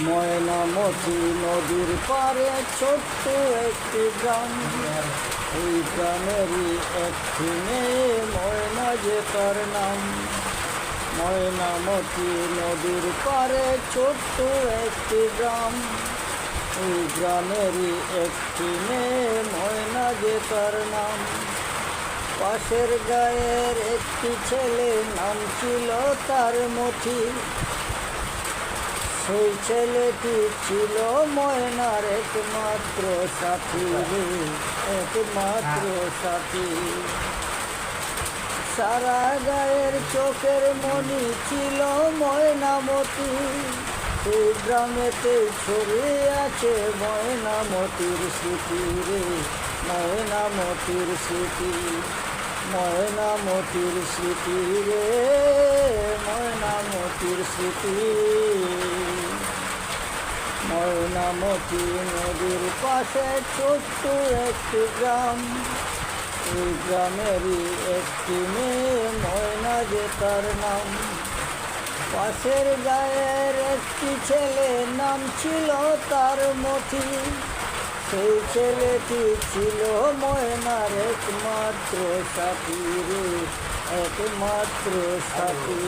ময়নামতি নদীর পারে ছোট্ট একটি গ্রাম, ওই গ্রামেরই একটি মেয়ে ময়না যে তার নাম। ময়নামতি নদীর পারে ছোট্ট একটি গ্রাম, ওই গ্রামেরই একটি মেয়ে ময়না যে তার নাম। পাশের গায়ের একটি ছেলে নাম ছিল তার মতি, সেই ছেলেটি ছিল ময়নার একমাত্র সাথী রে, একমাত্র সাথী। সারা গায়ের চোখের মনি ছিল ময়নামতি, সেই গ্রামেতে ছড়িয়ে আছে ময়নামতির স্মৃতি রে, ময়নামতির স্মৃতি, ময়নামতির স্মৃতি রে, ময়নামতির স্মৃতি। ময়নামতি নদীর পাশে ছোট্ট একটি গ্রাম, এই গ্রামেরই একটি মেয়ে ময়না যে তার নাম। পাশের গায়ের একটি ছেলে নাম ছিল তার মতি, সেই ছেলেটি ছিল ময়নার একমাত্র সাথী রে, একমাত্র সাথী।